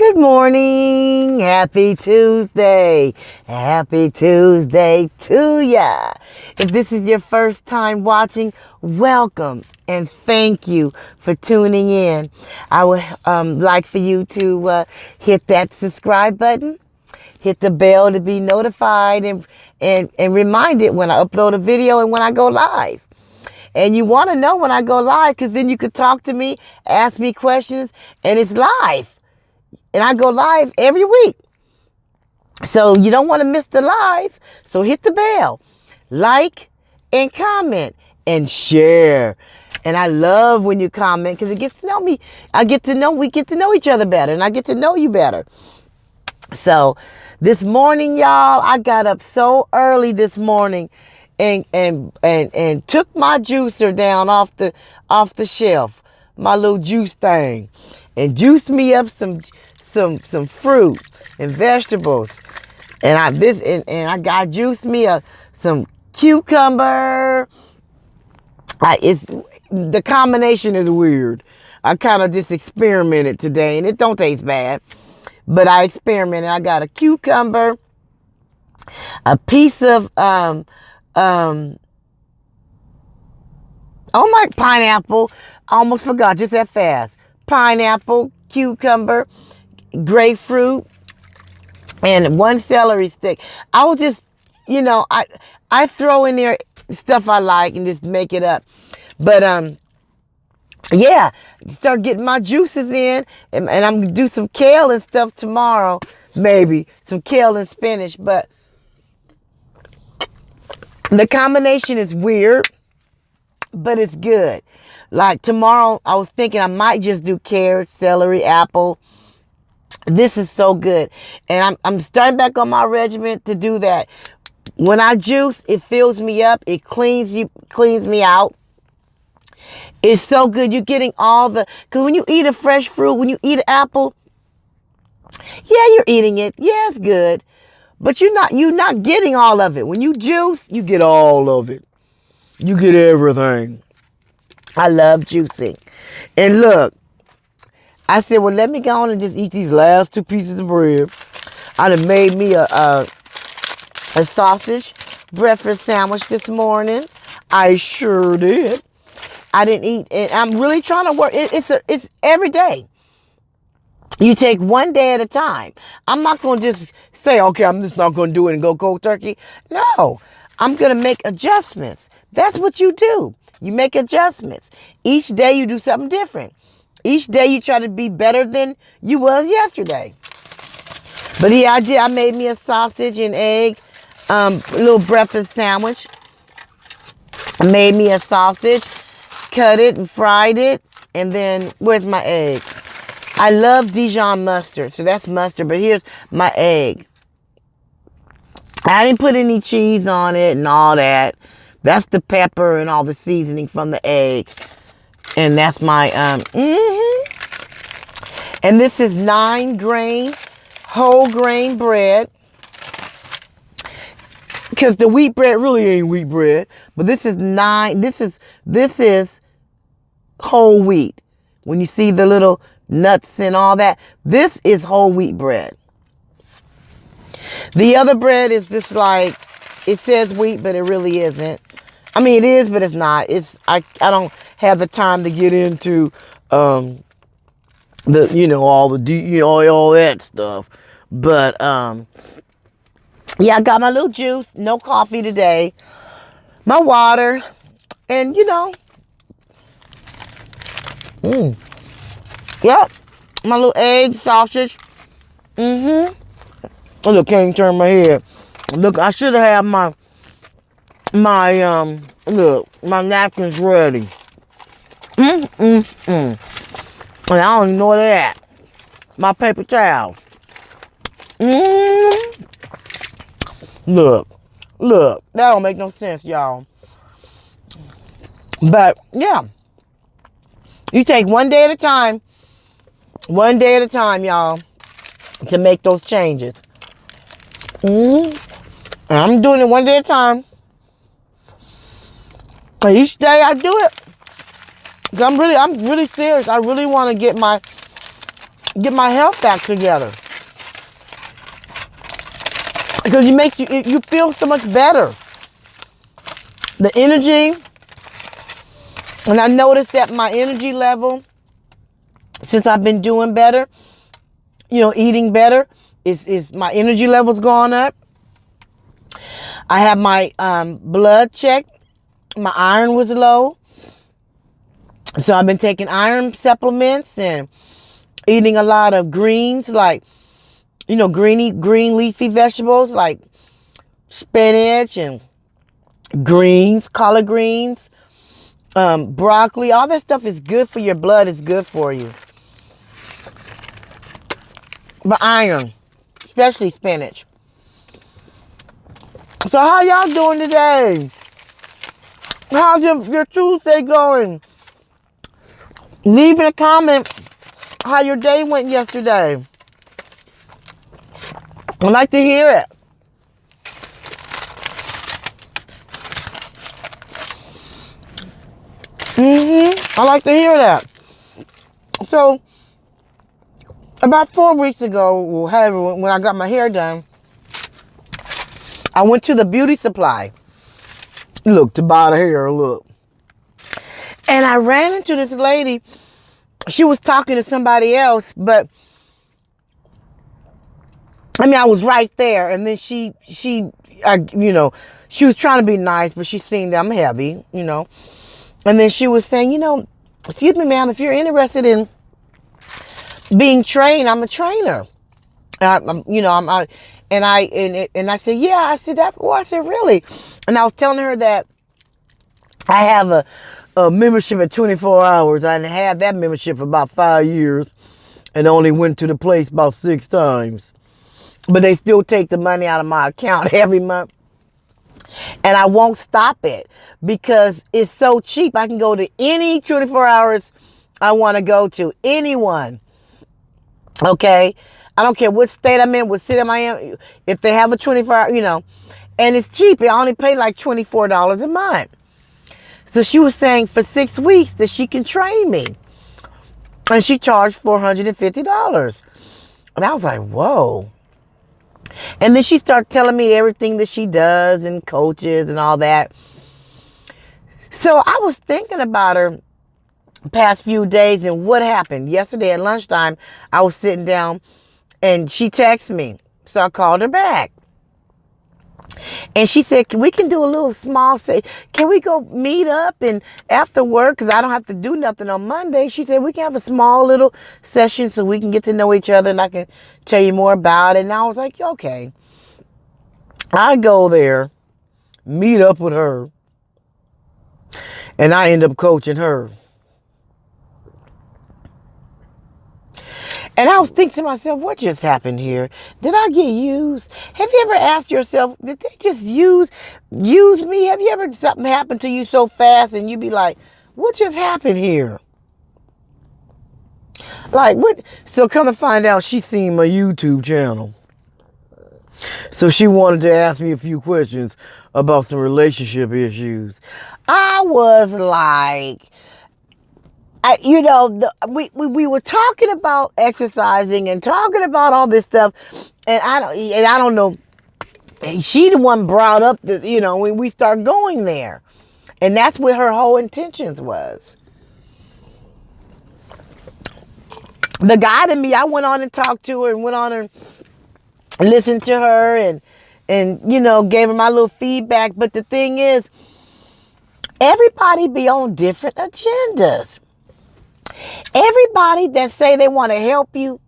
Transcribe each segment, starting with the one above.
Good morning. Happy Tuesday. Happy Tuesday to ya. If this is your first time watching, welcome and thank you for tuning in. I would like for you to hit that subscribe button, hit the bell to be notified and reminded when I upload a video and when I go live. And you want to know when I go live because then you could talk to me, ask me questions, and it's live. And I go live every week. So you don't want to miss the live. So hit the bell, like and comment and share. And I love when you comment because it gets to know me. We get to know each other better and I get to know you better. So this morning, y'all, I got up so early this morning and took my juicer down off the shelf, my little juice thing, and juiced me up some fruit and vegetables, and I juiced me some cucumber. The combination is weird. I kind of just experimented today, and it don't taste bad, but I experimented. I got a cucumber, a piece of pineapple. I almost forgot just that fast. Pineapple, cucumber, grapefruit, and one celery stick. I will just, I throw in there stuff I like and just make it up. But yeah, start getting my juices in, and I'm gonna do some kale and stuff tomorrow, maybe some kale and spinach. But the combination is weird, but it's good. Like tomorrow, I was thinking I might just do carrots, celery, apple. This is so good. And I'm starting back on my regimen to do that. When I juice, it fills me up. It cleans me out. It's so good. You're getting all because when you eat a fresh fruit, when you eat an apple, yeah, you're eating it. Yeah, it's good. But you're not getting all of it. When you juice, you get all of it. You get everything. I love juicing. And look, I said, well, let me go on and just eat these last 2 pieces of bread. I done made me a sausage breakfast sandwich this morning. I sure did. I didn't eat, and I'm really trying to work. It's every day. You take one day at a time. I'm not going to just say, okay, I'm just not going to do it and go cold turkey. No, I'm going to make adjustments. That's what you do. You make adjustments. Each day you do something different. Each day you try to be better than you was yesterday. But yeah, I made me a sausage and egg, little breakfast sandwich. I made me a sausage, cut it and fried it. And then, where's my egg? I love Dijon mustard. So that's mustard, but here's my egg. I didn't put any cheese on it and all that. That's the pepper and all the seasoning from the egg. And that's my, And this is 9 grain, whole grain bread. Because the wheat bread really ain't wheat bread. But this is this is whole wheat. When you see the little nuts and all that, this is whole wheat bread. The other bread is just like, it says wheat, but it really isn't. I mean, it is, but it's not. I don't have the time to get into all that stuff. But yeah, I got my little juice. No coffee today. My water, and yep, my little egg sausage. Oh, look, can't turn my head. Look, I should have had my napkins ready. And I don't even know that. My paper towel. Look, that don't make no sense, y'all. But yeah, you take one day at a time, y'all, to make those changes. And I'm doing it one day at a time. Each day I do it. I'm really serious. I really want to get my get my health back together. Because you feel so much better. The energy, and I noticed that my energy level, since I've been doing better, eating better, is my energy level's gone up. I have my blood checked. My iron was low. So I've been taking iron supplements and eating a lot of greens, like, green leafy vegetables like spinach and greens, collard greens, broccoli. All that stuff is good for your blood. It's good for you. But iron, especially spinach. So how y'all doing today? How's your Tuesday going? Leave in a comment how your day went yesterday. I'd like to hear it. I like to hear that. So, about 4 weeks ago, when I got my hair done, I went to the beauty supply. Look, to buy the hair, look. And I ran into this lady. She was talking to somebody else, but I was right there. And then she was trying to be nice, but she seen that I'm heavy, And then she was saying, excuse me, ma'am, if you're interested in being trained, I'm a trainer. And I said, yeah. I said that. I said, really? And I was telling her that I have a membership at 24 hours. I had that membership for about 5 years and only went to the place about 6 times. But they still take the money out of my account every month. And I won't stop it because it's so cheap. I can go to any 24 hours I want to go to. Anyone. Okay? I don't care what state I'm in, what city I am. If they have a 24-hour, and it's cheap. I only pay like $24 a month. So she was saying for 6 weeks that she can train me. And she charged $450. And I was like, whoa. And then she started telling me everything that she does and coaches and all that. So I was thinking about her past few days and what happened. Yesterday at lunchtime, I was sitting down and she texted me. So I called her back. And she said, we can do a little small, can we go meet up and after work, because I don't have to do nothing on Monday. She said, we can have a small little session so we can get to know each other and I can tell you more about it. And I was like, okay. I go there, meet up with her, and I end up coaching her. And I was thinking to myself, what just happened here? Did I get used? Have you ever asked yourself, did they just use me? Have you ever something happened to you so fast and you be like, what just happened here? Like, what? So come to find out, she seen my YouTube channel. So she wanted to ask me a few questions about some relationship issues. I was like, we were talking about exercising and talking about all this stuff, and I don't know. She the one brought up when we start going there, and that's what her whole intentions was. The guy to me, I went on and talked to her and went on and listened to her and gave her my little feedback. But the thing is, everybody be on different agendas. Everybody that say they want to help you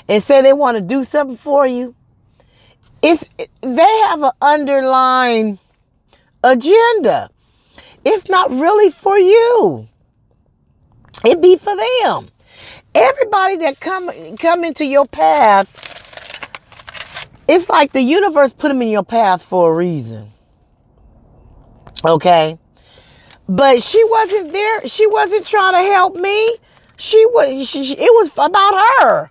and say they want to do something for you, they have an underlying agenda. It's not really for you. It be for them. Everybody that come into your path, it's like the universe put them in your path for a reason. Okay? But she wasn't there. She wasn't trying to help me. It was about her.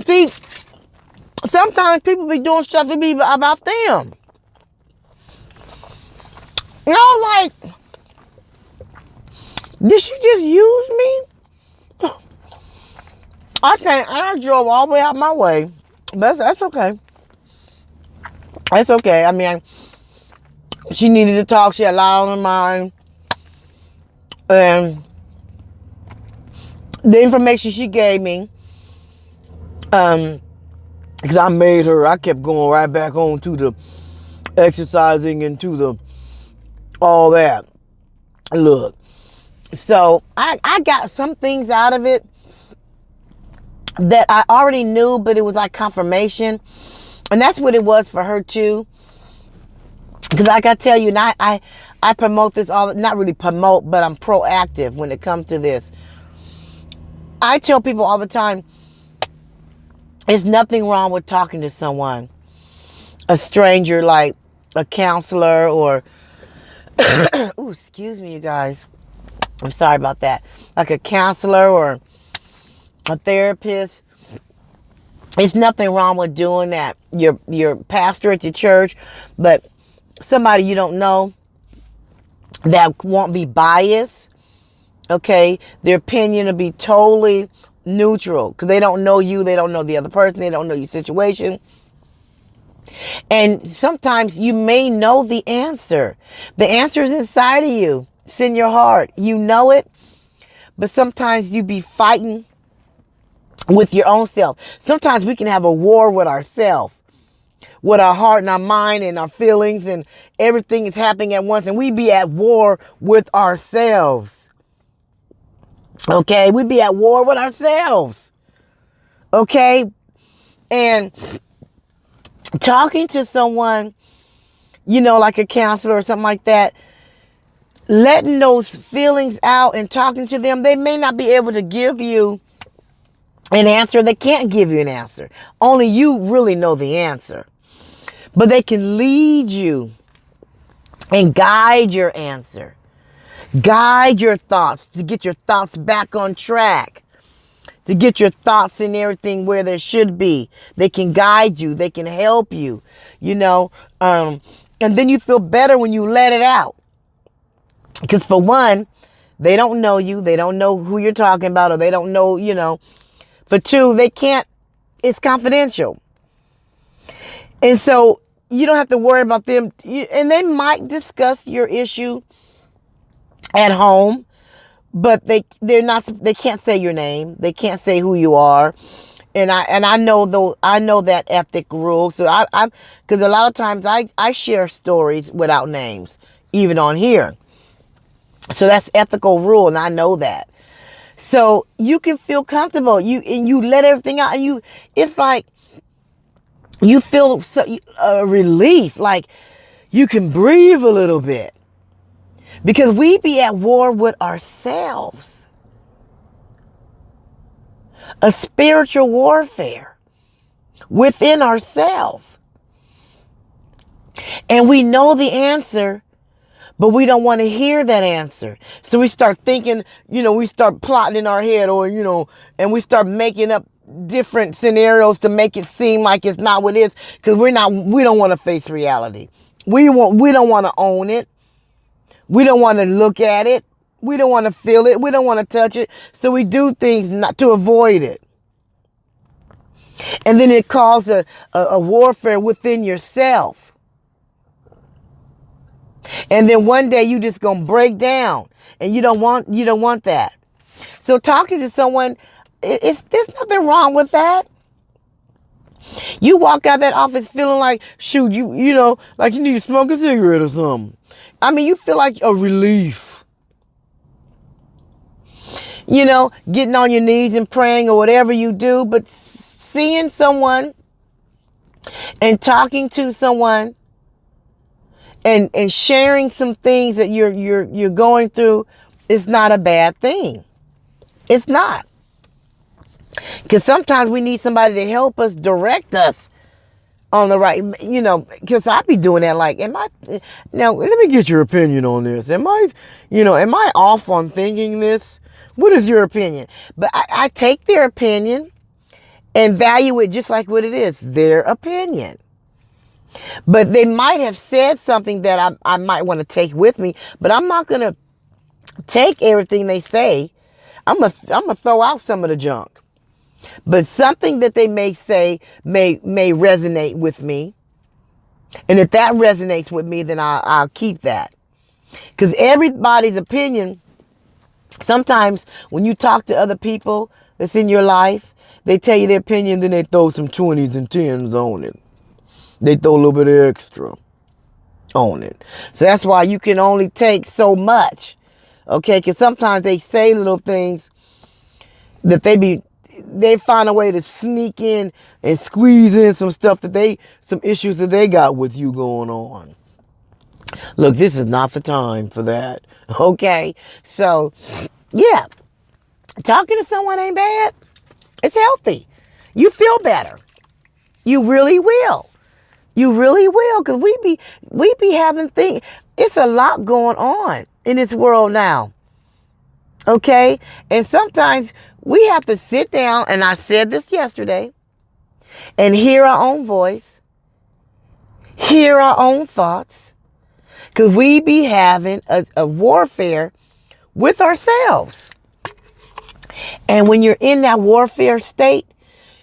See, sometimes people be doing stuff to be about them. Like, Did she just use me? I can't. I drove all the way out my way. But that's okay. That's okay. I mean, she needed to talk. She had a lot on her mind. And the information she gave me, because I kept going right back on to the exercising and to the all that. Look, so I got some things out of it that I already knew, but it was like confirmation. And that's what it was for her too. Because like I tell you, and I promote this all, not really promote, but I'm proactive when it comes to this. I tell people all the time, there's nothing wrong with talking to someone, a stranger, like a counselor or, ooh, excuse me, you guys. I'm sorry about that. Like a counselor or a therapist. There's nothing wrong with doing that. Your pastor at your church, but somebody you don't know that won't be biased. Okay, their opinion will be totally neutral because they don't know you, they don't know the other person, they don't know your situation. And sometimes you may know the answer. The answer is inside of you. It's in your heart. You know it. But sometimes you be fighting with your own self. Sometimes we can have a war with ourselves, with our heart and our mind and our feelings, and everything is happening at once, and we be at war with ourselves. Okay, we be at war with ourselves. Okay, and talking to someone, you know, like a counselor or something like that, letting those feelings out and talking to them, they may not be able to give you an answer. They can't give you an answer. Only you really know the answer. But they can lead you and guide your answer. Guide your thoughts to get your thoughts back on track. To get your thoughts and everything where they should be. They can guide you. They can help you. You know. And then you feel better when you let it out. Because for one, they don't know you. They don't know who you're talking about. Or they don't know, you know. For two, they can't. It's confidential. And so you don't have to worry about them. And they might discuss your issue at home, but they can't say your name. They can't say who you are. And I know that ethic rule. So I because a lot of times I share stories without names, even on here. So that's ethical rule, and I know that. So you can feel comfortable. You let everything out, and it's like you feel a relief, like you can breathe a little bit. Because we be at war with ourselves. A spiritual warfare within ourselves. And we know the answer, but we don't want to hear that answer. So we start thinking, you know, we start plotting in our head, or, you know, and we start making up different scenarios to make it seem like it's not what it is, because we don't want to face reality. We don't want to own it. We don't want to look at it. We don't want to feel it. We don't want to touch it. So we do things not to avoid it. And then it causes a warfare within yourself. And then one day you just gonna break down, and you don't want that. So talking to someone, there's nothing wrong with that. You walk out that office feeling like, shoot, you know, like you need to smoke a cigarette or something. I mean, you feel like a relief. You know, getting on your knees and praying or whatever you do, but seeing someone and talking to someone and sharing some things that you're going through is not a bad thing. It's not. Because sometimes we need somebody to help us, direct us on the right, you know, because I be doing that. Like, now let me get your opinion on this. Am I off on thinking this? What is your opinion? But I take their opinion and value it just like what it is, their opinion. But they might have said something that I might want to take with me, but I'm not going to take everything they say. I'm gonna throw out some of the junk. But something that they may say may resonate with me. And if that resonates with me, then I'll keep that. Because everybody's opinion, sometimes when you talk to other people that's in your life, they tell you their opinion, then they throw some 20s and 10s on it. They throw a little bit of extra on it. So that's why you can only take so much. Okay? Because sometimes they say little things that they find a way to sneak in and squeeze in some stuff some issues that they got with you going on. Look, this is not the time for that. Okay? So, yeah. Talking to someone ain't bad. It's healthy. You feel better. You really will. You really will. Because we be having things. It's a lot going on in this world now. Okay? And sometimes we have to sit down, and I said this yesterday, and hear our own voice, hear our own thoughts, because we be having a warfare with ourselves. And when you're in that warfare state,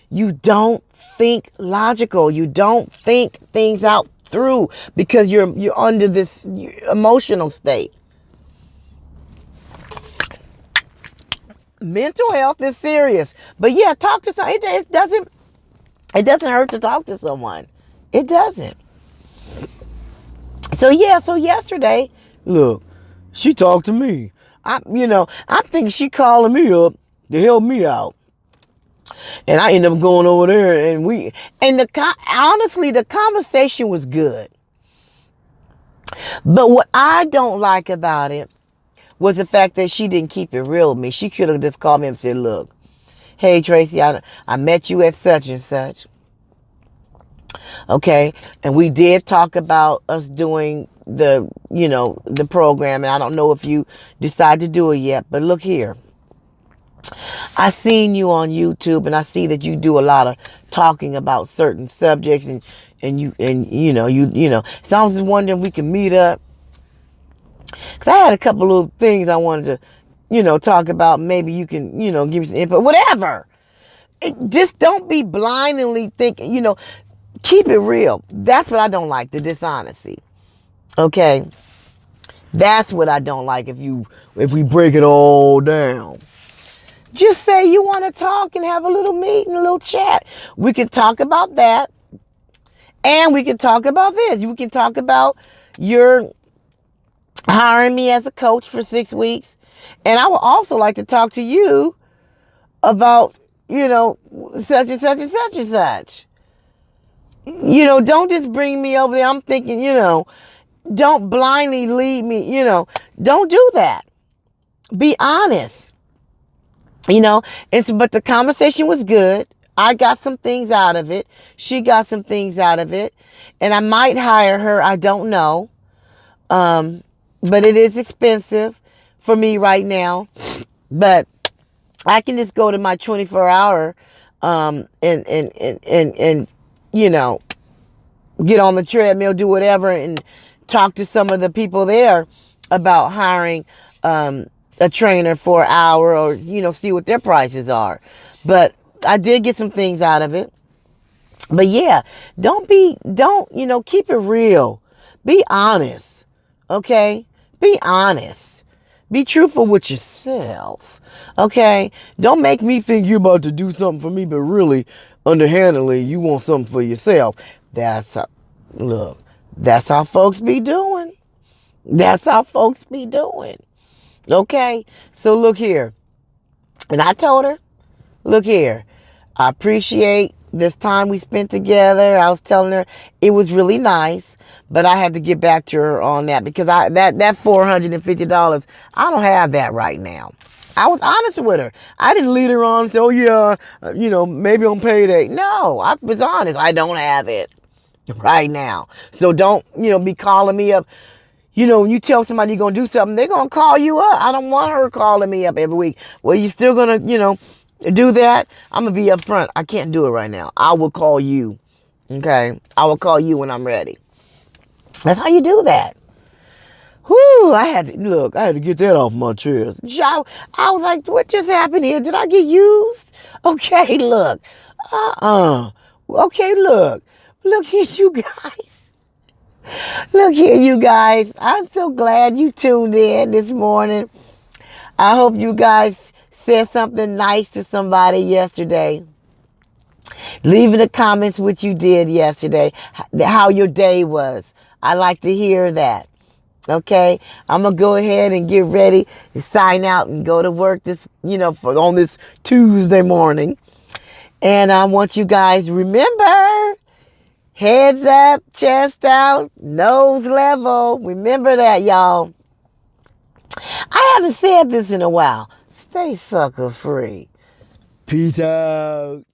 you don't think logical. You don't think things out through because you're under this emotional state. Mental health is serious. But yeah, talk to someone. It doesn't hurt to talk to someone. It doesn't. So yeah, so yesterday, look, she talked to me. I think she calling me up to help me out. And I ended up going over there honestly, the conversation was good. But what I don't like about it was the fact that she didn't keep it real with me. She could have just called me and said, look, hey, Tracy, I met you at such and such. Okay. And we did talk about us doing the program. And I don't know if you decide to do it yet, but look here. I seen you on YouTube and I see that you do a lot of talking about certain subjects and so I was just wondering if we can meet up. Cause I had a couple of things I wanted to, talk about. Maybe you can, give me some input, whatever. Just don't be blindly thinking, keep it real. That's what I don't like, the dishonesty. Okay. That's what I don't like if we break it all down. Just say you want to talk and have a little meeting, a little chat. We can talk about that. And we can talk about this. We can talk about your hiring me as a coach for 6 weeks. And I would also like to talk to you about, such and such and such and such. Don't just bring me over there. I'm thinking, don't blindly lead me, don't do that. Be honest. But the conversation was good. I got some things out of it. She got some things out of it. And I might hire her. I don't know. But it is expensive for me right now. But I can just go to my 24-hour and get on the treadmill, do whatever, and talk to some of the people there about hiring a trainer for an hour or, see what their prices are. But I did get some things out of it. But yeah, keep it real. Be honest. Okay? Be honest. Be truthful with yourself. Okay? Don't make me think you're about to do something for me, but really, underhandedly, you want something for yourself. That's how folks be doing. That's how folks be doing. Okay? So look here. And I told her, look here, I appreciate this time we spent together. I was telling her it was really nice, but I had to get back to her on that because that $450, I don't have that right now. I was honest with her. I didn't lead her on and say, oh yeah, maybe on payday. No, I was honest. I don't have it right now. So don't, be calling me up. When you tell somebody you're going to do something, they're going to call you up. I don't want her calling me up every week. Well, you still going to, do that? I'm going to be up front. I can't do it right now. I will call you. Okay? I will call you when I'm ready. That's how you do that. Whoo, I had to get that off my chest. I was like, what just happened here? Did I get used? Okay, look. Okay, look. Look here, you guys. Look here, you guys. I'm so glad you tuned in this morning. I hope you guys said something nice to somebody yesterday. Leave in the comments what you did yesterday, how your day was. I like to hear that. Okay, I'm gonna go ahead and get ready to sign out and go to work on this Tuesday morning. And I want you guys to remember, heads up, chest out, nose level. Remember that, y'all. I haven't said this in a while. Stay sucker free. Peace out.